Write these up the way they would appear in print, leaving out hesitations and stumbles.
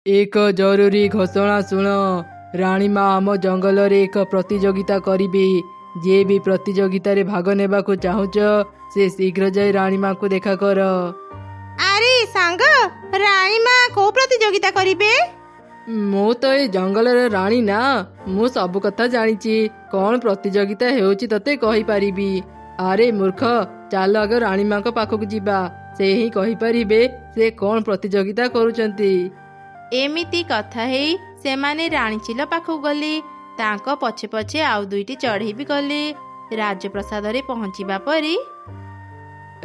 एक जरूरी घोषणा शुण। राणी माँ आम जंगल रे एक प्रतियोगिता करिबे। जे भी प्रतियोगिता रे भाग नेबा को चाहुच से शीघ्र जाई राणी माँ को देखा कर। अरे सांग, राणी माँ को प्रतियोगिता करिबे? मु तो ए जंगल रे राणी ना, मु सब कथा जानिची। कौन प्रतियोगिता हेउची तते कहि पारिबी। अरे मूर्ख, चाल आग राणी माँ को पाखक जीवा, से ही कहि पारिबे से कौन प्रतियोगिता करूचंती। एमिति कथा हेई सेमाने राणी चिल पाखक गले। तांको पछे पछे आउ दुईटी चढ़ई भी गले। राजप्रसाद रे पहुंचीबा परी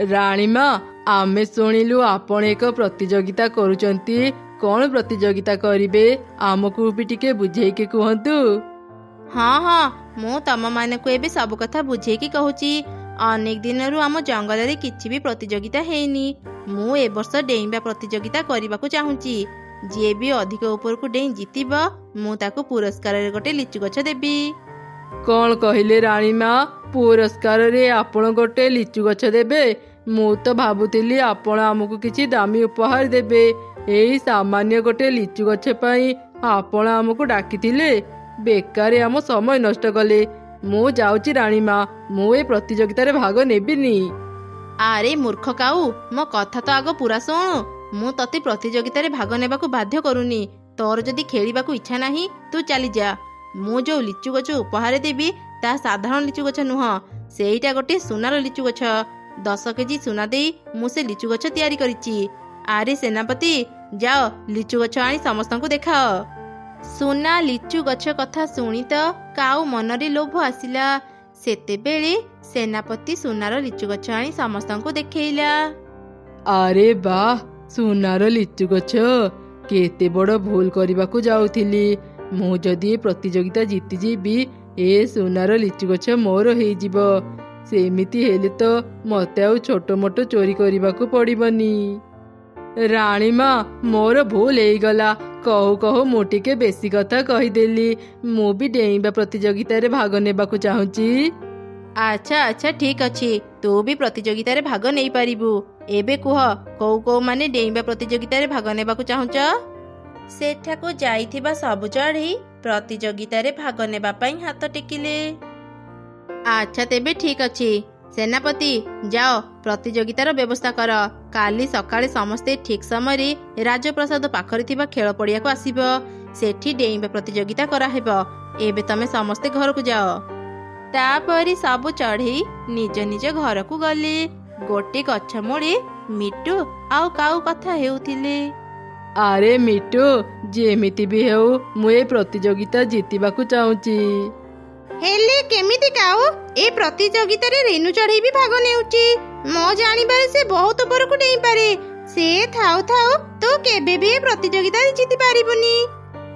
राणी माँ, आमे शुणिलु आपण एक प्रतियोगिता करूचंती। कौन प्रतियोगिता करिबे आमको भी टिके बुझेई के कहंतु। हाँ हाँ, मु तम माने को एबे सब कथा बुझे की कहूची। अनेक दिन रु आम जंगल रे किछि भी प्रतियोगिता हेइनी। मु ए वर्ष डेइबा प्रतियोगिता करबाकू चाहूची। जे भी अधिक ऊपर को डेई जीतिब मु ताको पुरस्कार रे गोटे लिचु गछ देबी। कौन कहिले राणी माँ, पुरस्कार रे आपण गोटे लिचु गछ देबे? मु तो भाबुतिली आपण आमको किछि दामी उपहार देबे। एई सामान्य गोटे लिचु गछ पई आपण आमको डाकिथिले। बेकार आम समय नष्ट कले। मु जाउची राणी माँ, मु ए प्रतियोगिता रे भाग नेबिनी। अरे मूर्ख काऊ, मो कथा तो आगो पूरा सुनु। मु तते प्रतियोगिता रे भाग नेबाकू बाध्य करूनी। तोर जदि खेलिबाकू इच्छा नाही तू चली जा। मु जो लिचु गछ उपहार देबी ता साधारण लिचु गछ नुह, सेईटा गोटे सुनार लिचु गछ। 10 केजी सुना देई मु से लिचु गछ तैयारी करिची। अरे सेनापति, जाओ लिचु गछ आनी समस्तंकु देखाओ। सुना लिचु गछ कथा शुणी तो काऊ मनरे लोभ आसिला। सेतेबेले सेनापति सुनार लिचु गछ आनी समस्तंकु देखैला। अरे वाह, सुनार लिचु गछ! केते बड़ भूल करबाकू जाउथिली। मु जदि प्रतियोगिता जीति जीबी ए सुनार लिचु गछ मोर हेई जिवो। सेमिति हेले तो मते आउ छोटो मोटो चोरी करबाकू पड़िबनी। राणी माँ, मोर भूल हेई गला। कहू कहू मु टिके बेसी कथा कहिदेली। मु भी डेइबा प्रतियोगिता रे भाग नेबाकू चाहूची। अच्छा अच्छा, ठीक अछि। तू भी प्रतियोगिता रे भाग नै पारिबू। एबे कुह, कौ कौ माने डेइबा प्रतियोगिता रे भाग नेबाकू चाहुच? सेठाको जाइथिबा सब चढ़ी प्रतियोगिता रे भाग नेबा पई हाथ टेकिले। अच्छा तेबे ठीक अछि। सेनापति, जाओ प्रतियोगितार व्यवस्था कर। काली सकाळे समस्ते ठीक समय राजप्रसाद पाखरे थिबा खेल पड़िया को आसीबो। सेठी डेइबा प्रतियोगिता करा हेबो। एबे तमे समस्ते घर को जाओ। तापरी सब चढ़ी निज निज घर को गले। गोटे गछ मूळे मिटू आउ काऊ कथा हेउथिले। अरे मिटू, जेमिति भी हेउ मु ए प्रतियोगिता जीतिबाकू चाहूची। हेले केमिति काऊ, ए प्रतियोगिता रे रेणु चढ़ई भी भाग नेउची। मो जानिबारे से बहुत ऊपर को डेई पारे। से थाउ थाउ तो केबे भी प्रतियोगिता रे जीति पारिबनी।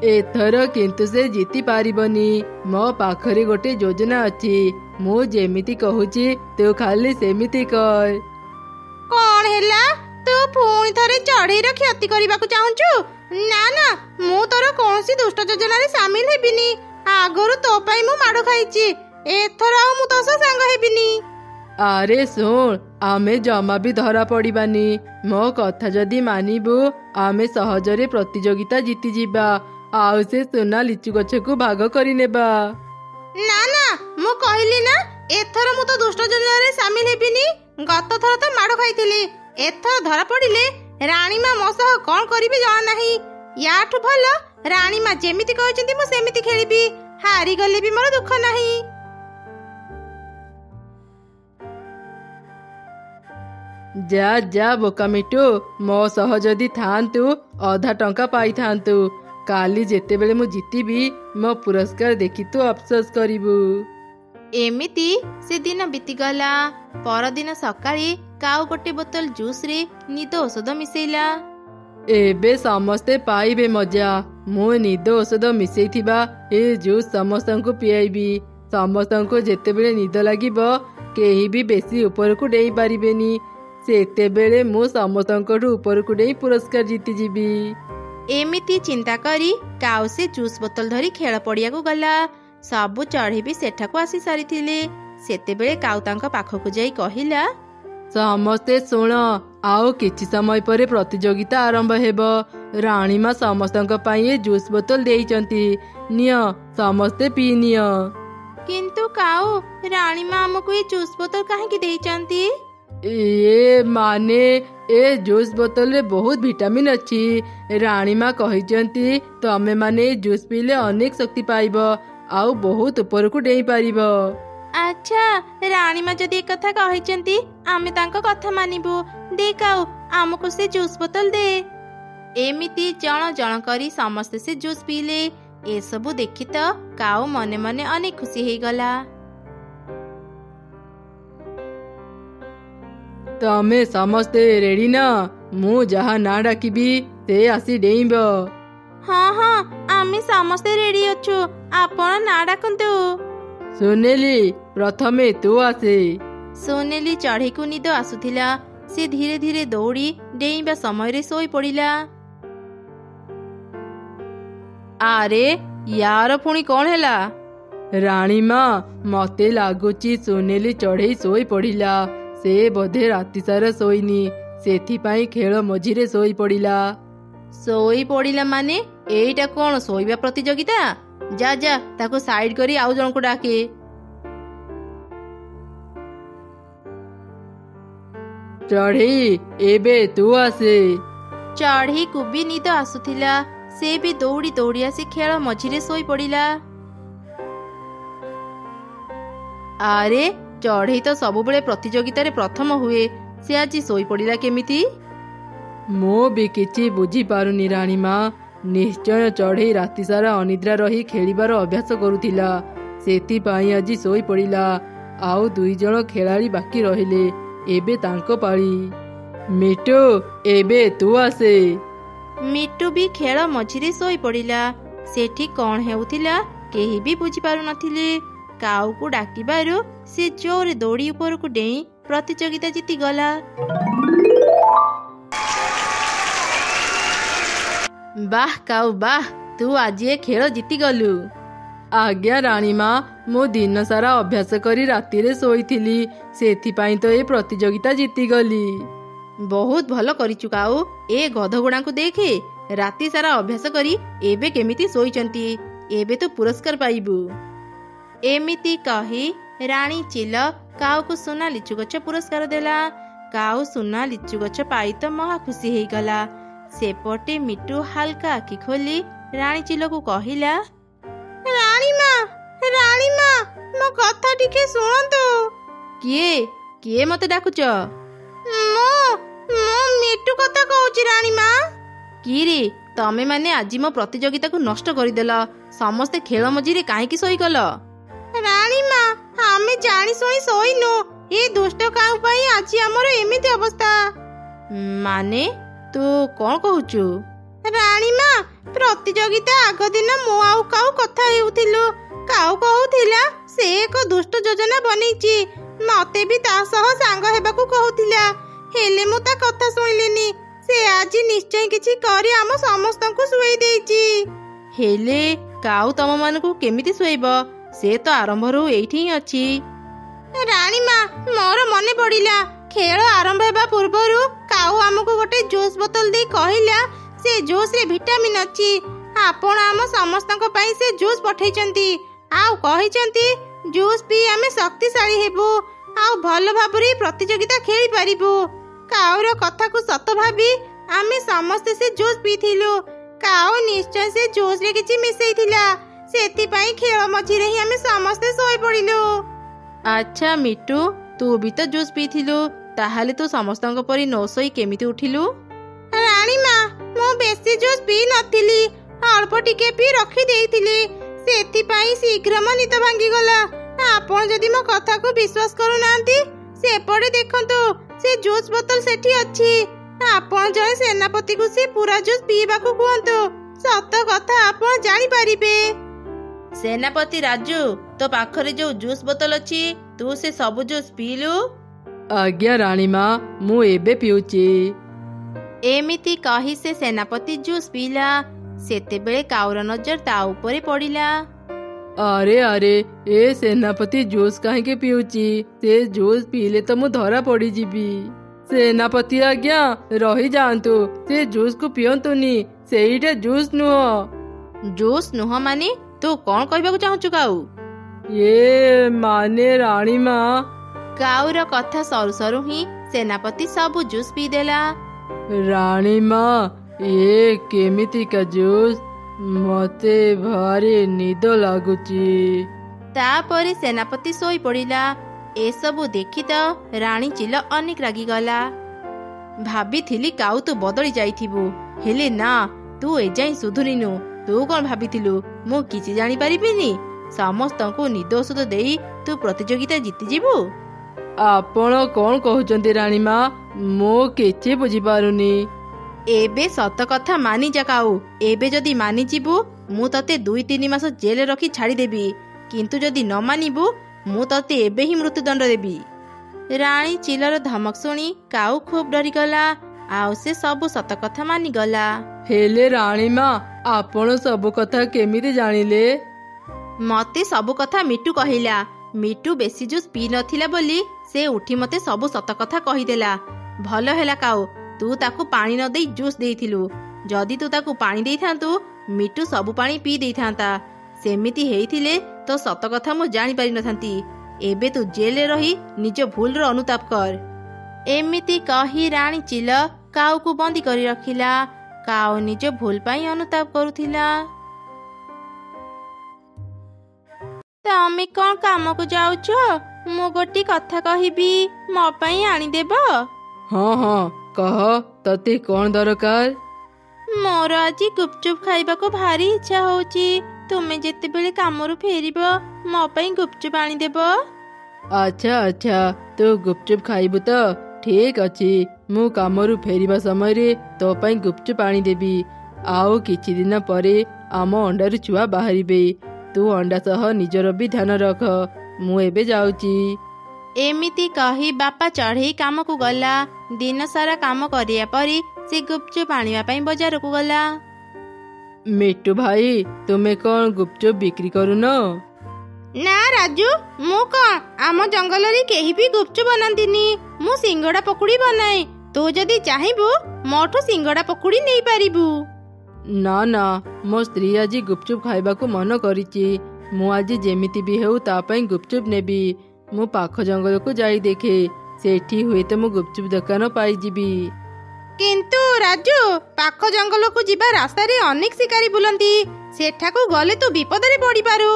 एथर किंतु से जीति पारिबनी। मो पाखरे गोटे योजना अछि। मु जेमिति कहूची तू खाली सेमिति कर। कौन हेला? तू पुणी थरे चढ़ई र क्षति करबाकू चाहूचु? ना ना, मु तोर कोनसी दुष्ट योजना रे शामिल हेबिनी। आगरु तो पाई मु माडो खाइची। एथर आउ मु तोस संग हेबिनी। अरे सुन, आमे जमा भी धरा पड़िबानी। मो कथा जदि मानिबू आमे सहजरे प्रतियोगिता जीति जीबा। आउ से सुना लिचु गछ को भाग करि नेबा। ना ना, मु कहली ना, एथर मु तो दुष्ट योजना रे शामिल हेबिनी। गत थर तो माडो खाइथिली। एथर धरा पड़िले राणी माँ मो सह कोन करिबे जाना नाही। याठु भल राणी माँ जेमिति कहचंती मु सेमिति खेलिबी। हारी गले भी मोर दुख नाही। जा जा बोका मिटू, मो सह जदि थांतु अधा टंका पाई थांतु। काली जेते बेले मु जीतिबी मो पुरस्कार देखि तू अफसोस करिबू। एमिति से दिन बीतीगला। परदिन सकाळे काऊ गोटे बोतल जूस रे निद औषध मिसेला। एबे समस्ते पाइबे मजा। मु निद औषध मिसेइथिबा ए जूस समस्तंकु पियाइबी। समस्तंकु जेतेबेले निद लागिबो केही भी बेसी ऊपर को डेई पारिबेनी। सेतेबेले मु समस्तंकठु ऊपर को डेई पुरस्कार जीति जीबी। एमिति चिंता करी काऊ से जूस बोतल धरी खेल पड़िया को गला। सबु चढ़ी भी सेठाको आसी सारिथिले। सेतेबेले काऊ तांको पाखकु जाई कहिला, समस्ते शुण, ଆଉ କିଛି ସମୟ ପରେ ପ୍ରତିଯୋଗିତା ଆରମ୍ଭ ହେବ। ରାଣୀମା ସମସ୍ତଙ୍କ ପାଇଁ ଏ ଜୁସ୍ ବୋତଲ ଦେଇଛନ୍ତି। ନିଅ, ସମସ୍ତେ ପିଇ ନିଅ। କିନ୍ତୁ କାଉ, ରାଣୀମା ଆମକୁ ଏ ଜୁସ୍ ବୋତଲ କାହିଁକି ଦେଇଛନ୍ତି? ଏ ଜୁସ୍ ବୋତଲରେ ବହୁତ ଭିଟାମିନ୍ ଅଛି। ରାଣୀମା କହିଛନ୍ତି ତମେ ମାନେ ଏ ଜୁସ୍ ପିଇଲେ ଅନେକ ଶକ୍ତି ପାଇବ ଆଉ ବହୁତ ଉପରକୁ ଡେଇଁ ପାରିବ। ଆଚ୍ଛା, ରାଣୀମା ଯଦି ଏକଥା କହିଛନ୍ତି ଆମେ ତାଙ୍କ କଥା ମାନିବୁ। ଦେ କାଉ, ଆମକୁ ସେ ଜୁସ୍ ବୋତଲ ଦେ। ଏମିତି ଜଣ ଜଣ କରି ସମସ୍ତେ ସେ ଜୁସ୍ ପିଇଲେ। ଏସବୁ ଦେଖି ତ କାଉ ମନେ ମନେ ଅନେକ ଖୁସି ହେଇଗଲା। ତମେ ସମସ୍ତେ ରେଡି ନା? ମୁଁ ଯାହା ନାଁ ଡାକିବି ସେ ଆସି ଡେଇଁବ। ହଁ ହଁ, ଆମେ ସମସ୍ତେ ରେଡି ଅଛୁ। ଆପଣ ନାଁ ଡାକନ୍ତୁ। ସୁନେଲି, ପ୍ରଥମେ ତୁ ଆସେ। ସୁନେଲି ଚଢ଼େଇକୁ ନିଦ ଆସୁଥିଲା। ସେ ଧୀରେ ଧୀରେ ଦୌଡ଼ି ଡେଇଁବା ସମୟରେ ଶୋଇ ପଡ଼ିଲା। ଆରେ, ୟାର ପୁଣି କଣ ହେଲା? ରାଣୀମା, ମତେ ଲାଗୁଛି ସୁନେଲି ଚଢ଼େଇ ଶୋଇ ପଡ଼ିଲା। ସେ ବୋଧେ ରାତି ସାରା ଶୋଇନି, ସେଥିପାଇଁ ଖେଳ ମଝିରେ ଶୋଇ ପଡ଼ିଲା। ଶୋଇ ପଡ଼ିଲା ମାନେ? ଏଇଟା କଣ ଶୋଇବା ପ୍ରତିଯୋଗିତା? ଯା ଯା, ତାକୁ ସାଇଡ କରି ଆଉ ଜଣକୁ ଡାକେ। ଚଢ଼େଇ, ଏବେ ତୁ ଆସେ। ଚଢ଼େଇକୁ ବି ନିଦ ଆସୁଥିଲା। ସେ ବି ଦୌଡ଼ି ଦୌଡ଼ି ଆସି ଖେଳ ମଝିରେ ଶୋଇ ପଡ଼ିଲା। ଆରେ, ଚଢ଼େଇ ତ ସବୁବେଳେ ପ୍ରତିଯୋଗିତାରେ ପ୍ରଥମ ହୁଏ, ସେ ଆଜି ଶୋଇ ପଡ଼ିଲା କେମିତି? ମୁଁ ବି କିଛି ବୁଝିପାରୁନି ରାଣୀମା। ନିଶ୍ଚୟ ଚଢ଼େଇ ରାତି ସାରା ଅନିଦ୍ରା ରହି ଖେଳିବାର ଅଭ୍ୟାସ କରୁଥିଲା, ସେଥିପାଇଁ ଆଜି ଶୋଇ ପଡ଼ିଲା। ଆଉ 2 ଜଣ ଖେଳାଳି ବାକି ରହିଲେ, ଏବେ ତାଙ୍କ ପାଳି। ମିଟୁ, ଏବେ ତୁ ଆସେ। ମିଟୁ ବି ଖେଳ ମଝିରେ ଶୋଇ ପଡ଼ିଲା। ସେଠି କଣ ହେଉଥିଲା କେହି ବି ବୁଝିପାରୁନଥିଲେ। କାଉକୁ ଡାକିବାରୁ ସେ ଜୋରରେ ଦୌଡ଼ି ଉପରକୁ ଡେଇଁ ପ୍ରତିଯୋଗିତା ଜିତିଗଲା। ବାଃ କାଉ ବାଃ, ତୁ ଆଜି ଏ ଖେଳ ଜିତିଗଲୁ। ଆଜ୍ଞା ରାଣୀମା, ମୁଁ ଦିନ ସାରା ଅଭ୍ୟାସ କରି ରାତିରେ ଶୋଇଥିଲି, ସେଥିପାଇଁ ତ ଏ ପ୍ରତିଯୋଗିତା ଜିତିଗଲି। ବହୁତ ଭଲ କରିଛୁ କାଉ। ଏ ଗଧଗୁଡ଼ାଙ୍କୁ ଦେଖେ, ରାତି ସାରା ଅଭ୍ୟାସ କରି ଏବେ କେମିତି ଶୋଇଛନ୍ତି। ଏବେ ତୁ ପୁରସ୍କାର ପାଇବୁ। ଏମିତି କହି ରାଣୀ ଚିଲ କାଉକୁ ସୁନା ଲିଚୁ ଗଛ ପୁରସ୍କାର ଦେଲା। କାଉ ସୁନା ଲିଚୁ ଗଛ ପାଇ ତ ମହା ଖୁସି ହେଇଗଲା। ସେପଟେ ମିଟୁ ହାଲକା ଆଖି ଖୋଲି ରାଣୀ ଚିଲକୁ କହିଲା, ରାଣୀମା, ରାଣୀମା, ମୋ କଥା ଟିକେ ଶୁଣନ୍ତୁ। କିଏ କିଏ ମତେ ଡାକୁଛ? ମୁଁ ମିଟୁ କଥା କହୁଛି ରାଣୀମା। କିରେ, ତମେ ମାନେ ଆଜି ମୋ ପ୍ରତିଯୋଗିତାକୁ ନଷ୍ଟ କରିଦେଲ। ସମସ୍ତେ ଖେଳ ମଝିରେ କାହିଁକି ଶୋଇଗଲ? ରାଣୀମା, ଆମେ ଜାଣି ଶୁଣି ଶୋଇନୁ। ଏ ଦୁଷ୍ଟ କାଉ ପାଇଁ ଆଜି ଆମର ଏମିତି ଅବସ୍ଥା। ମାନେ, ତୁ କଣ କହୁଛୁ? ରାଣୀମା, ପ୍ରତିଯୋଗିତା ଆଗ ଦିନ ମୁଁ ଆଉ କାଉ କଥା ହେଉଥିଲୁ। କାଉ କହୁଥିଲା ସେ ଏକ ଦୁଷ୍ଟ ଯୋଜନା ବନେଇଛି, ମତେ ବି ତା ସହ ସାଙ୍ଗ ହେବାକୁ କହୁଥିଲା। ହେଲେ ମୁଁ ତା କଥା ଶୁଣିଲିନି। ସେ ଆଜି ନିଶ୍ଚୟ କିଛି କରି ଆମ ସମସ୍ତଙ୍କୁ ଶୁଏଇ ଦେଇଛି। ହେଲେ କାଉ ତମ ମାନଙ୍କୁ କେମିତି ଶୁଏଇବ? ସେ ତ ଆରମ୍ଭରୁ ଏଇଠି ହିଁ ଅଛି। ରାଣୀମା, ମୋର ମନେ ପଡ଼ିଲା। ଖେଳ ଆରମ୍ଭ ହେବା ପୂର୍ବରୁ କାଉ ଆମକୁ ଗୋଟେ ଜୁସ୍ ବୋତଲ ଦେଇ କହିଲା ସେ ଜୁସ୍ ରେ ଭିଟାମିନ୍ ଅଛି। ଆପଣ ଆମ ସମସ୍ତଙ୍କ ପାଇଁ ସେ ଜୁସ୍ ପଠେଇଛନ୍ତି ଆଉ କହିଛନ୍ତି ଜୁସ୍ ପିଇ ଆମେ ଶକ୍ତିଶାଳୀ ହେବୁ ଆଉ ଭଲ ଭାବରେ ପ୍ରତିଯୋଗିତା ଖେଳି ପାରିବୁ। କାଉର କଥାକୁ ସତ ଭାବି ଆମେ ସମସ୍ତେ ସେ ଜୁସ୍ ପିଇଥିଲୁ। କାଉ ନିଶ୍ଚୟ ସେ ଜୁସ୍ ରେ କିଛି ମିଶେଇଥିଲା, ସେଥିପାଇଁ ଖେଳ ମଝିରେ ହିଁ ଆମେ ସମସ୍ତେ ଶୋଇ ପଡ଼ିଲୁ। ଆଚ୍ଛା ମିଟୁ, ତୁ ବି ତ ଜୁସ୍ ପିଇଥିଲୁ, ତାହେଲେ ତୁ ସମସ୍ତଙ୍କ ପରି ନ ଶୋଇ କେମିତି ଉଠିଲୁ? ରାଣୀମା, ମୁଁ ବେଶୀ ଜୁସ୍ ପିଇ ନଥିଲି, ଅଳ୍ପ ଟିକେ ପିଇ ରଖି ଦେଇଥିଲି, ସେଥିପାଇଁ ଶୀଘ୍ର ମୋ ନିଦ ଭାଙ୍ଗିଗଲା। ଆପଣ ଯଦି ମୋ କଥାକୁ ବିଶ୍ୱାସ କରୁନାହାନ୍ତି, ସେପଟେ ଦେଖନ୍ତୁ, ସେ ଜୁସ୍ ବୋତଲ ସେଠି ଅଛି। ଆପଣ ଜଣେ ସେନାପତିକୁ ସେ ପୁରା ଜୁସ୍ ପିଇବାକୁ କୁହନ୍ତୁ, ସତ କଥା ଆପଣ ଜାଣିପାରିବେ। ସେନାପତି ରାଜୁ, ତୋ ପାଖରେ ଯୋଉ ଜୁସ୍ ବୋତଲ ଅଛି, ତୁ ସେ ସବୁ ଜୁସ୍ ପିଇଲୁ? ଆଜ୍ଞା ରାଣୀମା, ମୁଁ ଏବେ ପିଉଛି। ଏମିତି କହି ସେ ସେନାପତି ଜୁସ୍ ପିଇଲା। ସେତେବେଳେ କାଉର ନଜର ତା ଉପରେ ପଡ଼ିଲା। ଆରେ ଆରେ, ଏ ସେନାପତି ଜୁସ୍ କାହିଁକି ପିଉଛି? ସେ ଜୁସ୍ ପିଇଲେ ତ ମୁଁ ଧରା ପଡ଼ିଯିବି। ସେନାପତି ଆଜ୍ଞା ରହି ଯାଆନ୍ତୁ, ସେ ଜୁସ୍ କୁ ପିଅନ୍ତୁନି, ସେଇଟା ଜୁସ୍ ନୁହଁ। ଜୁସ୍ ନୁହଁ ମାନେ ତୁ କଣ କହିବାକୁ ଚାହୁଁଛୁ କାଉ? ମାନେ ରାଣୀ ମା। କାଉର କଥା ସରୁ ସରୁ ହିଁ ସେନାପତି ସବୁ ଜୁସ୍ ପିଇଦେଲା। ରାଣୀ ମା, କେମିତିକା ଜୁସ୍? ମତେ ଭାରି ନିଦ ଲାଗୁଛି। ତାପରେ ସେନାପତି ଶୋଇ ପଡ଼ିଲା। ଏସବୁ ଦେଖି ତ ରାଣୀ ଚିଲ ଅନେକ ରାଗିଗଲା। ଭାବିଥିଲି କାଉ ତୁ ବଦଳି ଯାଇଥିବୁ, ହେଲେ ନା, ତୁ ଏଯାଏଁ ସୁଧୁରିନୁ। ତୁ କଣ ଭାବିଥିଲୁ ମୁଁ କିଛି ଜାଣିପାରିବିନି? ସମସ୍ତଙ୍କୁ ନିଦ ଔଷଧ ଦେଇ ତୁ ପ୍ରତିଯୋଗିତା ଜିତିଯିବୁ? ଆପଣ କଣ କହୁଛନ୍ତି ରାଣୀ ମା? ମୁଁ କିଛି ବୁଝିପାରୁନି। ଏବେ ସତ କଥା ମାନିଯା କାଉ। ଏବେ ଯଦି ମାନିଯିବୁ ମୁଁ ତତେ 2-3 ମାସ ଜେଲରେ ରଖି ଛାଡ଼ିଦେବି, କିନ୍ତୁ ଯଦି ନ ମାନିବୁ ମୁଁ ତତେ ଏବେ ହିଁ ମୃତ୍ୟୁଦଣ୍ଡ ଦେବି। ରାଣୀ ଚିଲର ଧମକ ଶୁଣି କାଉ ଖୁବ୍ ଡରିଗଲା, ଆଉ ସେ ସବୁ ସତ କଥା ମାନିଗଲା। ହେଲେ ରାଣୀ ମା, ଆପଣ ସବୁ କଥା କେମିତି ଜାଣିଲେ? ମତେ ସବୁ କଥା ମିଟୁ କହିଲା। ମିଟୁ ବେଶୀ ଜୁସ୍ ପିଇ ନଥିଲା ବୋଲି ସେ ଉଠି ମତେ ସବୁ ସତ କଥା କହିଦେଲା। ଭଲ ହେଲା କାଉ, ତୁ ତାକୁ ପାଣି ନ ଦେଇ ଜୁସ୍ ଦେଇଥିଲୁ। ଯଦି ତୁ ତାକୁ ପାଣି ଦେଇଥାନ୍ତୁ, ମିଟୁ ସବୁ ପାଣି ପିଇ ଦେଇଥାନ୍ତା। ସେମିତି ହେଇଥିଲେ ତ ସତ କଥା ମୁଁ ଜାଣିପାରିନଥାନ୍ତି। ଏବେ ତୁ ଜେଲରେ ରହି ନିଜ ଭୁଲର ଅନୁତାପ କର। ଏମିତି କହି ରାଣୀ ଚିଲ କାଉକୁ ବନ୍ଦୀ କରି ରଖିଲା। କାଉ ନିଜ ଭୁଲ ପାଇଁ ଅନୁତାପ କରୁଥିଲା। ତମେ କଣ କାମକୁ ଯାଉଛ? ମୁଁ ଗୋଟିଏ କଥା କହିବି, ମୋ ପାଇଁ ଆଣିଦେବ? ହଁ କହ, ତତେ କଣ ଦରକାର? ମୋର ଆଜି ଗୁପଚୁପ ଖାଇବାକୁ ଭାରି ଇଚ୍ଛା ହଉଛି। ତୁମେ ଯେତେବେଳେ କାମରୁ ଫେରିବ ମୋ ପାଇଁ ଗୁପଚୁପ ଆଣିଦେବ? ଆଚ୍ଛା, ତୁ ଗୁପଚୁପ ଖାଇବୁ ତ? ଠିକ ଅଛି, ମୁଁ କାମରୁ ଫେରିବା ସମୟରେ ତୋ ପାଇଁ ଗୁପଚୁପ ଆଣିଦେବି। ଆଉ କିଛି ଦିନ ପରେ ଆମ ଅଣ୍ଡାରୁ ଛୁଆ ବାହାରିବେ। ତୁ ଅଣ୍ଡା ସହ ନିଜର ବି ଧ୍ୟାନ ରଖ। ମୁଁ ଏବେ ଯାଉଛି। ଏମିତି କହି ବାପା ଚଢ଼େଇ କାମକୁ ଗଲା। ଦିନ ସାରା କାମ କରିବା ପରେ ସେ ଗୁପଚୁପ ଆଣିବା ପାଇଁ ବଜାରକୁ ଗଲା। ମିଟୁ ଭାଇ, ତୁମେ କଣ ଗୁପଚୁପ ବିକ୍ରି କରୁନ? ନା ରାଜୁ, ମୁଁ କଣ, ଆମ ଜଙ୍ଗଲରେ କେହି ବି ଗୁପଚୁପ ବନାନ୍ତିନି। ମୁଁ ସିଙ୍ଗଡ଼ା ପକୁଡ଼ି ବନାଏ। ତୁ ଯଦି ଚାହିଁବୁ ମୋଠୁ ସିଙ୍ଗଡ଼ା ପକୁଡ଼ି ନେଇପାରିବୁ। ନା, ମୋ ସ୍ତ୍ରୀ ଆଜି ଗୁପଚୁପ ଖାଇବାକୁ ମନ କରିଛି। ମୁଁ ଆଜି ଯେମିତି ବି ହେଉ ତା ପାଇଁ ଗୁପଚୁପ ନେବି। ମୁଁ ପାଖ ଜଙ୍ଗଲକୁ ଯାଇ ଦେଖେ, ସେଠି ହୁଏତ ମୁଁ ଗୁପଚୁପ ଦୋକାନ ପାଇଯିବି। କିନ୍ତୁ ରାଜୁ, ପାଖ ଜଙ୍ଗଲକୁ ଯିବା ରାସ୍ତାରେ ଅନେକ ଶିକାରୀ ବୁଲନ୍ତି। ସେଠାକୁ ଗଲେ ତୁ ବିପଦରେ ପଡ଼ିପାରୁ।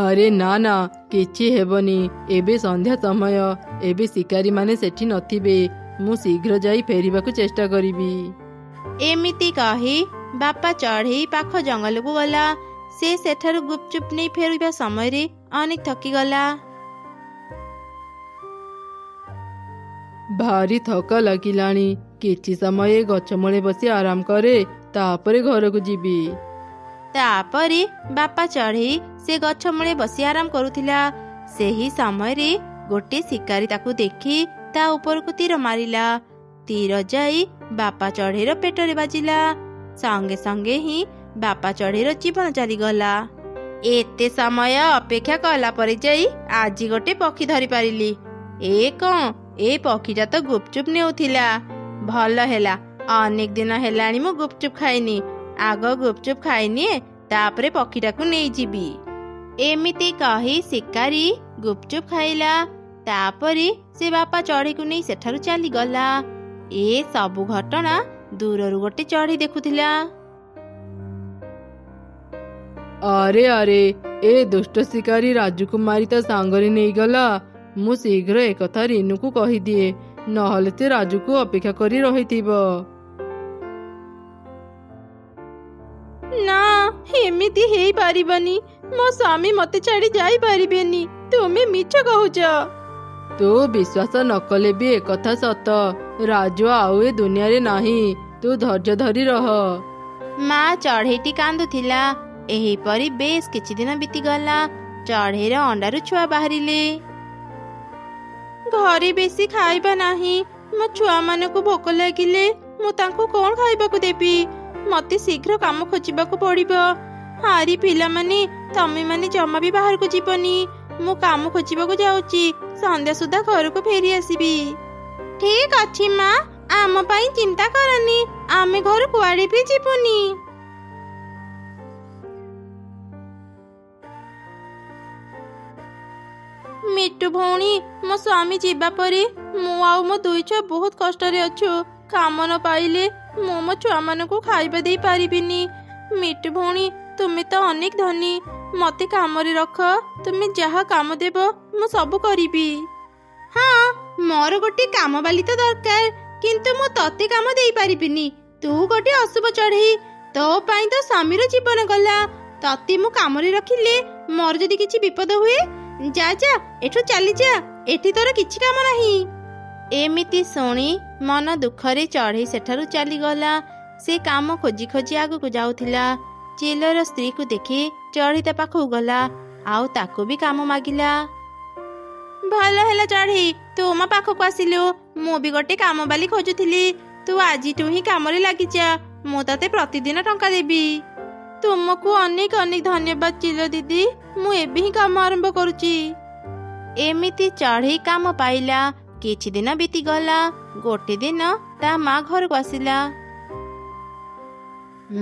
ଆରେ ନା, କିଛି ହେବନି। ଏବେ ସନ୍ଧ୍ୟା ସମୟ, ଏବେ ଶିକାରୀ ମାନେ ସେଠି ନଥିବେ। ମୁଁ ଶୀଘ୍ର ଯାଇ ଫେରିବାକୁ ଚେଷ୍ଟା କରିବି। ଏମିତି କହି ବାପା ଚଢ଼େଇ ପାଖ ଜଙ୍ଗଲକୁ ଗଲା। ସେ ସେଠାରୁ ଗୁପଚୁପ ନେଇ ଫେରିବା ସମୟରେ ଅନେକ ଥକିଗଲା। ଭାରି ଥକା ଲାଗିଲାଣି। କିଛି ସମୟ ଗଛ ମୂଳେ ବସି ଆରାମ କରେ, ତାପରେ ଘରକୁ ଯିବି। ତାପରେ ବାପା ଚଢ଼େଇ ସେ ଗଛ ମୂଳେ ବସି ଆରାମ କରୁଥିଲା। ସେହି ସମୟରେ ଗୋଟେ ଶିକାରୀ ତାକୁ ଦେଖି ତା ଉପରକୁ ତୀର ମାରିଲା। ତୀର ଯାଇ ବାପା ଚଢ଼େଇର ପେଟରେ ବାଜିଲା। ସଙ୍ଗେ ସଙ୍ଗେ ହିଁ ବାପା ଚଢ଼େଇର ଜୀବନ ଚାଲିଗଲା। ଏତେ ସମୟ ଅପେକ୍ଷା କଲା ପରେ ଯାଇ ଆଜି ଗୋଟେ ପକ୍ଷୀ ଧରି ପାରିଲି। ଏ ପକ୍ଷୀଟା ତ ଗୁପଚୁପ ନେଉଥିଲା। ଭଲ ହେଲା, ଅନେକ ଦିନ ହେଲାଣି ମୁଁ ଗୁପଚୁପ ଖାଇନି। ଆଗ ଗୁପଚୁପ ଖାଇନିଏ, ତାପରେ ପକ୍ଷୀଟାକୁ ନେଇଯିବି। ଏମିତି କହି ଶିକାରୀ ଗୁପଚୁପ ଖାଇଲା। ତାପରେ ସେ ବାପା ଚଢ଼େଇକୁ ନେଇ ସେଠାରୁ ଚାଲିଗଲା। ଏ ସବୁ ଘଟଣା ଦୂରରୁ ଗୋଟେ ଚଢ଼େଇ ଦେଖୁଥିଲା। ଆରେ ଏ ଦୁଷ୍ଟ ଶିକାରୀ ରାଜୁକୁ ମାରି ତା ସାଙ୍ଗରେ ନେଇଗଲା। ମୁଁ ଶୀଘ୍ର ଏକଥା ରିନୁକୁ କହିଦିଏ, ନହେଲେ ସେ ରାଜୁକୁ ଅପେକ୍ଷା କରି ରହିଥିବ। ନା, ଏମିତି ହେଇପାରିବନି। ମୋ ସ୍ୱାମୀ ମତେ ଛାଡ଼ି ଯାଇପାରିବେନି। ତୁମେ ମିଛ କହୁଛ। ତୁ ବିଶ୍ୱାସ ନ କଲେ ବି ଏକଥା ସତ। ରାଜୁ ଆଉ ଏ ଦୁନିଆରେ ନାହିଁ। ତୁ ଧୈର୍ଯ୍ୟ ଧରି ରହ। ମା ଚଢ଼େଇଟି କାନ୍ଦୁଥିଲା। ଏହିପରି ବେଶ କିଛି ଦିନ ବିତିଗଲା। ଚଢ଼େଇର ଅଣ୍ଡାରୁ ଛୁଆ ବାହାରିଲେ। ଘରେ ବେଶୀ ଖାଇବା ନାହିଁ। ମୋ ଛୁଆମାନଙ୍କୁ ଭୋକ ଲାଗିଲେ ମୁଁ ତାଙ୍କୁ କଣ ଖାଇବାକୁ ଦେବି? ମତେ ଶୀଘ୍ର କାମ ଖୋଜିବାକୁ ପଡ଼ିବ। ଆରେ ପିଲାମାନେ, ତମେମାନେ ଜମା ବି ବାହାରକୁ ଯିବନି। ମୁଁ କାମ ଖୋଜିବାକୁ ଯାଉଛି। ସନ୍ଧ୍ୟା ସୁଦ୍ଧା ଘରକୁ ଫେରି ଆସିବି। ଠିକ ଅଛି ମା, ଆମ ପାଇଁ ଚିନ୍ତା କରନି, ଆମେ ଘରୁ କୁଆଡେ ବି ଯିବୁନି। ମିଟୁ ଭଉଣୀ, ମୋ ସ୍ୱାମୀ ଯିବା ପରେ ମୁଁ ଆଉ ମୋ ଦୁଇ ଛୁଆ ବହୁତ କଷ୍ଟରେ ଅଛୁ। କାମ ନ ପାଇଲେ ମୁଁ ମୋ ଛୁଆମାନଙ୍କୁ ଖାଇବା ଦେଇ ପାରିବିନି। ମିଟୁ ଭଉଣୀ, ତୁମେ ତ ଅନେକ ଧନୀ, ମତେ କାମରେ ରଖ। ତୁମେ ଯାହା କାମ ଦେବ ମୁଁ ସବୁ କରିବି। ହଁ, ମୋର ଗୋଟେ କାମବାଲି ତ ଦରକାର, କିନ୍ତୁ ମୁଁ ତତେ କାମ ଦେଇପାରିବିନି। ତୁ ଗୋଟେ ଅଶୁଭ ଚଢ଼େଇ, ତୋ ପାଇଁ ତ ସ୍ୱାମୀର ଜୀବନ ଗଲା। ତତେ ମୁଁ କାମରେ ରଖିଲେ ମୋର ଯଦି କିଛି ବିପଦ ହୁଏ, ଯା ଯା ଏଠୁ ଚାଲିଯା, ଏଠି ତୋର କିଛି କାମ ନାହିଁ। ଏମିତି ଶୁଣି ମନ ଦୁଃଖରେ ଚଢ଼େଇ ସେଠାରୁ ଚାଲିଗଲା। ସେ କାମ ଖୋଜି ଖୋଜି ଆଗକୁ ଯାଉଥିଲା। ଚିଲର ସ୍ତ୍ରୀକୁ ଦେଖି ଚଢ଼େଇ ତା ପାଖକୁ ଗଲା, ଆଉ ତାକୁ ବି କାମ ମାଗିଲା। ଭଲ ହେଲା ଚଢ଼େଇ, ତୁ ମୋ ପାଖକୁ ଆସିଲୁ। ମୁଁ ବି ଗୋଟେ କାମବାଲି ଖୋଜୁଥିଲି। ତୁ ଆଜିଠୁ ହିଁ କାମରେ ଲାଗିଯା, ମୁଁ ତତେ ପ୍ରତିଦିନ ଟଙ୍କା ଦେବି। ତୁମକୁ ଅନେକ ଅନେକ ଧନ୍ୟବାଦ ଚିଲ ଦିଦି, ମୁଁ ଏବେ ହିଁ କାମ ଆରମ୍ଭ କରୁଛି। ଏମିତି ଚଢ଼େଇ କାମ ପାଇଲା। କିଛି ଦିନ ବିତିଗଲା। ଗୋଟେ ଦିନ ତା ମା ଘରକୁ ଆସିଲା।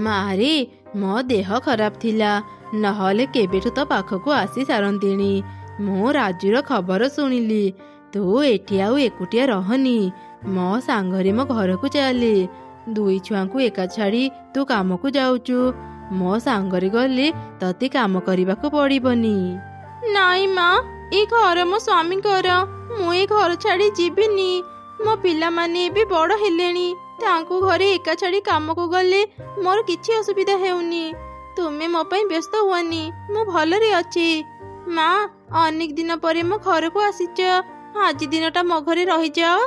ମାରେ, ମୋ ଦେହ ଖରାପ ଥିଲା, ନହେଲେ କେବେଠୁ ତ ପାଖକୁ ଆସି ସାରନ୍ତିଣି। ମୁଁ ରାଜୁର ଖବର ଶୁଣିଲି। ତୁ ଏଠି ଆଉ ଏକୁଟିଆ ରହନି, ମୋ ସାଙ୍ଗରେ ମୋ ଘରକୁ ଚାଲେ। ଦୁଇ ଛୁଆଙ୍କୁ ଏକା ଛାଡ଼ି ତୁ କାମକୁ ଯାଉଛୁ। ମୋ ସାଙ୍ଗରେ ଗଲେ ତତେ କାମ କରିବାକୁ ପଡ଼ିବନି। ନାଇଁ ମା, ଏ ଘର ମୋ ସ୍ୱାମୀଙ୍କର, ମୁଁ ଏ ଘର ଛାଡ଼ି ଯିବିନି। ମୋ ପିଲାମାନେ ଏବେ ବଡ଼ ହେଲେଣି, ତାଙ୍କୁ ଘରେ ଏକା ଛାଡ଼ି କାମକୁ ଗଲେ ମୋର କିଛି ଅସୁବିଧା ହେଉନି। ତୁମେ ମୋ ପାଇଁ ବ୍ୟସ୍ତ ହୁଅନି, ମୁଁ ଭଲରେ ଅଛି। ମା, ଅନେକ ଦିନ ପରେ ମୋ ଘରକୁ ଆସିଛ, ଆଜି ଦିନଟା ମୋ ଘରେ ରହିଯାଅ।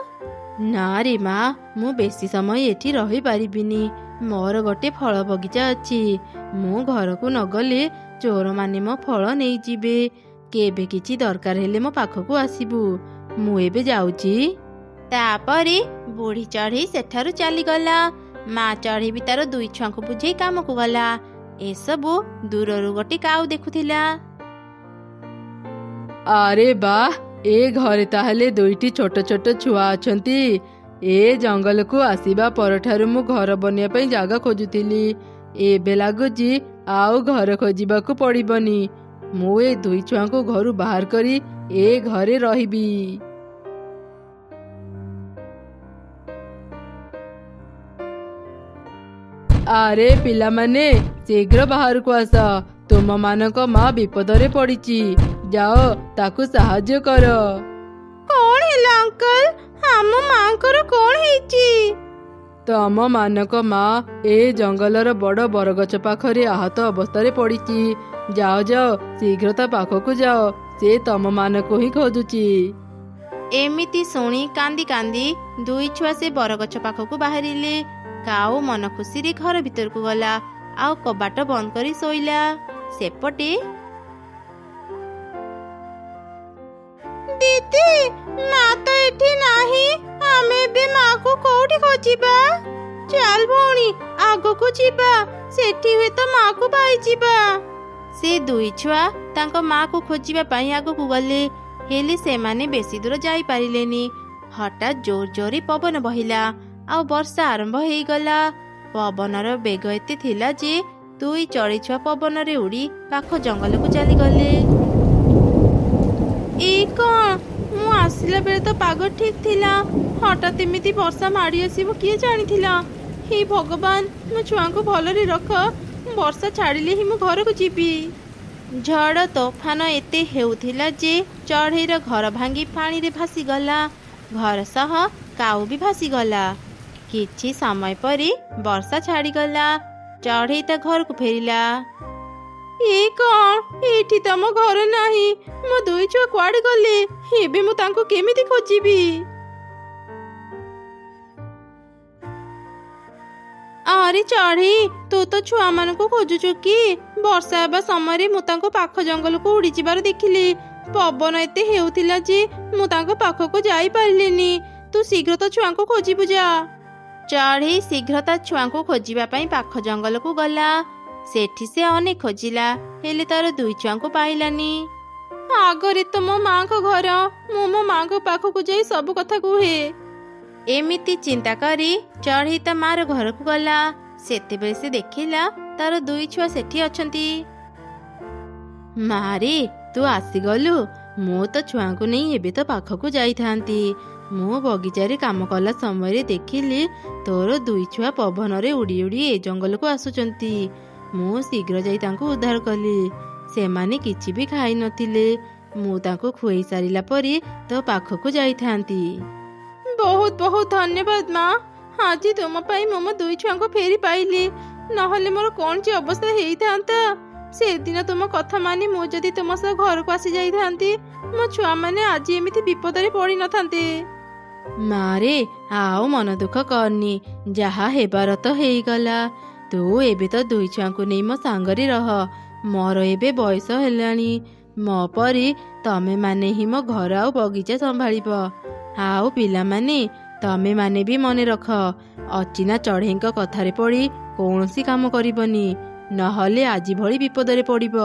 ନା ରେ ମା, ମୁଁ ବେଶୀ ସମୟ ଏଠି ରହିପାରିବିନି। ମୋର ଗୋଟେ ଫଳ ବଗିଚା ଅଛି। ମୁଁ ଘରକୁ ନଗଲେ ଚୋରମାନେ ମୋ ଫଳ ନେଇଯିବେ। କେବେ କିଛି ଦରକାର ହେଲେ ମୋ ପାଖକୁ ଆସିବୁ। ମୁଁ ଏବେ ଯାଉଛି। ତାପରେ ବୁଢ଼ୀ ଚଢ଼େଇ ସେଠାରୁ ଚାଲିଗଲା। ମା ଚଢ଼େଇ ବି ତାର ଦୁଇ ଛୁଆଙ୍କୁ ବୁଝେଇ କାମକୁ ଗଲା। ଏସବୁ ଦୂରରୁ ଗୋଟେ କାଉ ଦେଖୁଥିଲା। ଆରେ ବାଃ, ଏ ଘରେ ତାହେଲେ ଦୁଇଟି ଛୋଟ ଛୋଟ ଛୁଆ ଅଛନ୍ତି। ଏ ଜଙ୍ଗଲକୁ ଆସିବା ପରଠାରୁ ମୁଁ ଘର ବନେଇବା ପାଇଁ ଜାଗା ଖୋଜୁଥିଲି। ଏବେ ଲାଗୁଛି ଆଉ ଘର ଖୋଜିବାକୁ ପଡ଼ିବନି। ମୁଁ ଏ ଦୁଇ ଛୁଆଙ୍କୁ ଘରୁ ବାହାର କରି ଏ ଘରେ ରହିବି। ଆରେ ପିଲାମାନେ, ଶୀଘ୍ର ବାହାରକୁ ଆସ। ତୁମମାନଙ୍କ ମା ବିପଦରେ ପଡ଼ିଛି, ଯାଅ ତାକୁ ସାହାଯ୍ୟ କର। କଣ ହେଲା ଅଙ୍କଲ? ଆମ ମାଙ୍କର କଣ ହେଇଛି? ତମ ମାନଙ୍କ ମା ଏ ଜଙ୍ଗଲର ବଡ଼ ବରଗଛ ପାଖରେ ଆହତ ଅବସ୍ଥାରେ ପଡ଼ିଛି। ଯାଅ ଯାଅ, ଶୀଘ୍ର ତା ପାଖକୁ ଯାଅ, ସେ ତମ ମାନଙ୍କୁ ହିଁ ଖୋଜୁଛି। ଏମିତି ଶୁଣି କାନ୍ଦି କାନ୍ଦି ଦୁଇ ଛୁଆ ସେ ବରଗଛ ପାଖକୁ ବାହାରିଲେ। କାଉ ମନ ଖୁସିରେ ଘର ଭିତରକୁ ଗଲା, ଆଉ କବାଟ ବନ୍ଦ କରି ଶୋଇଲା। ସେପଟେ ଦିଦି, ମା ତ ଏଠି ନାହିଁ। ଆମେ ଏବେ ମାକୁ କୋଉଠି ଖୋଜିବା? ଚାଲ ଭଉଣୀ, ଆଗକୁ ଯିବା, ସେଠି ହୁଏତ ମାକୁ ପାଇଯିବା। ସେ ଦୁଇ ଛୁଆ ତାଙ୍କ ମାକୁ ଖୋଜିବା ପାଇଁ ଆଗକୁ ଗଲେ, ହେଲେ ସେମାନେ ବେଶୀ ଦୂର ଯାଇପାରିଲେନି। ହଠାତ୍ ଜୋର ଜୋରେ ପବନ ବହିଲା, ଆଉ ବର୍ଷା ଆରମ୍ଭ ହେଇଗଲା। ପବନର ବେଗ ଏତେ ଥିଲା ଯେ ଦୁଇ ଚଢ଼େଇ ଛୁଆ ପବନରେ ଉଡ଼ି ପାଖ ଜଙ୍ଗଲକୁ ଚାଲିଗଲେ। ଏଇ କଣ? ମୁଁ ଆସିଲା ବେଳେ ତ ପାଗ ଠିକ ଥିଲା, ହଠାତ୍ ଏମିତି ବର୍ଷା ମାଡ଼ି ଆସିବ କିଏ ଜାଣିଥିଲା? ହେ ଭଗବାନ, ମୋ ଛୁଆଙ୍କୁ ଭଲରେ ରଖ। ବର୍ଷା ଛାଡ଼ିଲେ ହିଁ ମୁଁ ଘରକୁ ଯିବି। ଝଡ଼ ତୋଫାନ ଏତେ ହେଉଥିଲା ଯେ ଚଢ଼େଇର ଘର ଭାଙ୍ଗି ପାଣିରେ ଭାସିଗଲା। ଘର ସହ କାଉ ବି ଭାସିଗଲା। କିଛି ସମୟ ପରେ ବର୍ଷା ଛାଡ଼ିଗଲା। ଚଢ଼େଇ ତା ଘରକୁ ଫେରିଲା। ଏ କଣ? ଏଠି ତମ ଘର ନାହିଁ। ମୋ ଦୁଇ ଛୁଆ କୁଆଡ଼େ ଗଲେ? ଏବେ ମୁଁ ତାଙ୍କୁ କେମିତି ଖୋଜିବି? ଆରେ ଚଢ଼େଇ, ତୁ ତ ଛୁଆମାନଙ୍କୁ ଖୋଜୁଛୁ କି? ବର୍ଷା ହେବା ସମୟରେ ମୁଁ ତାଙ୍କ ପାଖ ଜଙ୍ଗଲକୁ ଉଡ଼ିଯିବାର ଦେଖିଲି। ପବନ ଏତେ ହେଉଥିଲା ଯେ ମୁଁ ତାଙ୍କ ପାଖକୁ ଯାଇପାରିଲିନି। ତୁ ଶୀଘ୍ର ତ ଛୁଆଙ୍କୁ ଖୋଜିବୁ ଯା। ଚଢ଼େଇ ଶୀଘ୍ର ତା ଛୁଆଙ୍କୁ ଖୋଜିବା ପାଇଁ ପାଖ ଜଙ୍ଗଲକୁ ଗଲା। ସେଠି ସେ ଅନେକ ଖୋଜିଲା, ହେଲେ ତାର ଦୁଇ ଛୁଆଙ୍କୁ ପାଇଲାନି। ଆଗରେ ତ ମୋ ମାଙ୍କ ଘର, ମୁଁ ମୋ ମାଙ୍କ ପାଖକୁ ଯାଇ ସବୁ କଥା କୁହେ। ଏମିତି ଚିନ୍ତା କରି ଚଢ଼େଇ ତା ମାର ଘରକୁ ଗଲା। ସେତେବେଳେ ସେ ଦେଖିଲା ତାର 2 ଛୁଆ ସେଠି ଅଛନ୍ତି। ମାରେ, ତୁ ଆସିଗଲୁ। ମୁଁ ତ ଛୁଆଙ୍କୁ ନେଇ ଏବେ ତ ପାଖକୁ ଯାଇଥାନ୍ତି। ମୁଁ ବଗିଚାରେ କାମ କଲା ସମୟରେ ଦେଖିଲି ତୋର 2 ଛୁଆ ପବନରେ ଉଡ଼ି ଉଡ଼ି ଏ ଜଙ୍ଗଲକୁ ଆସୁଛନ୍ତି। ମୁଁ ଶୀଘ୍ର ଯାଇ ତାଙ୍କୁ ଉଦ୍ଧାର କଲି। ସେମାନେ କିଛି ବି ଖାଇନଥିଲେ। ମୁଁ ତାଙ୍କୁ ଖୁଆଇ ସାରିଲା ପରେ ତୋ ପାଖକୁ ଯାଇଥାନ୍ତି। ବହୁତ ବହୁତ ଧନ୍ୟବାଦ ମା। ଆଜି ତୁମ ପାଇଁ ମୁଁ ମୋ 2 ଛୁଆଙ୍କୁ ଫେରି ପାଇଲି। ନହେଲେ ମୋର କ'ଣ ଯେ ଅବସ୍ଥା ହେଇଥାନ୍ତା। ସେଦିନ ତୁମ କଥା ମାନି ମୁଁ ଯଦି ତୁମ ସହ ଘରକୁ ଆସି ଯାଇଥାନ୍ତି, ମୋ ଛୁଆମାନେ ଆଜି ଏମିତି ବିପଦରେ ପଡ଼ିନଥାନ୍ତେ। ମାରେ, ଆଉ ମନ ଦୁଃଖ କରନି। ଯାହା ହେବାର ତ ହେଇଗଲା। ତୁ ଏବେ ତ 2 ଛୁଆଙ୍କୁ ନେଇ ମୋ ସାଙ୍ଗରେ ରହ। ମୋର ଏବେ ବୟସ ହେଲାଣି। ମୋ ପରି ତମେ ମାନେ ହିଁ ମୋ ଘର ଆଉ ବଗିଚା ସମ୍ଭାଳିବ। ଆଉ ପିଲାମାନେ, ତମେ ମାନେ ବି ମନେ ରଖ, ଅଚିନା ଚଢ଼େଇଙ୍କ କଥାରେ ପଡ଼ି କୌଣସି କାମ କରିବନି, ନହେଲେ ଆଜି ଭଳି ବିପଦରେ ପଡ଼ିବ।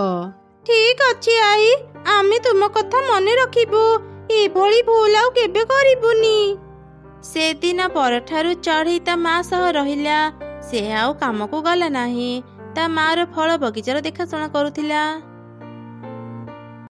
ଠିକ୍ ଅଛି ଆଈ, ଆମେ ତୁମ କଥା ମନେ ରଖିବୁ। ଏଭଳି ଭୁଲ ଆଉ କେବେ କରିବୁନି। ସେଦିନ ପରଠାରୁ ଚଢ଼େଇ ତା ମା ସହ ରହିଲା। ସେ ଆଉ କାମକୁ ଗଲା ନାହିଁ। ତା ମାର ଫଳ ବଗିଚାର ଦେଖାଶୁଣା କରୁଥିଲା।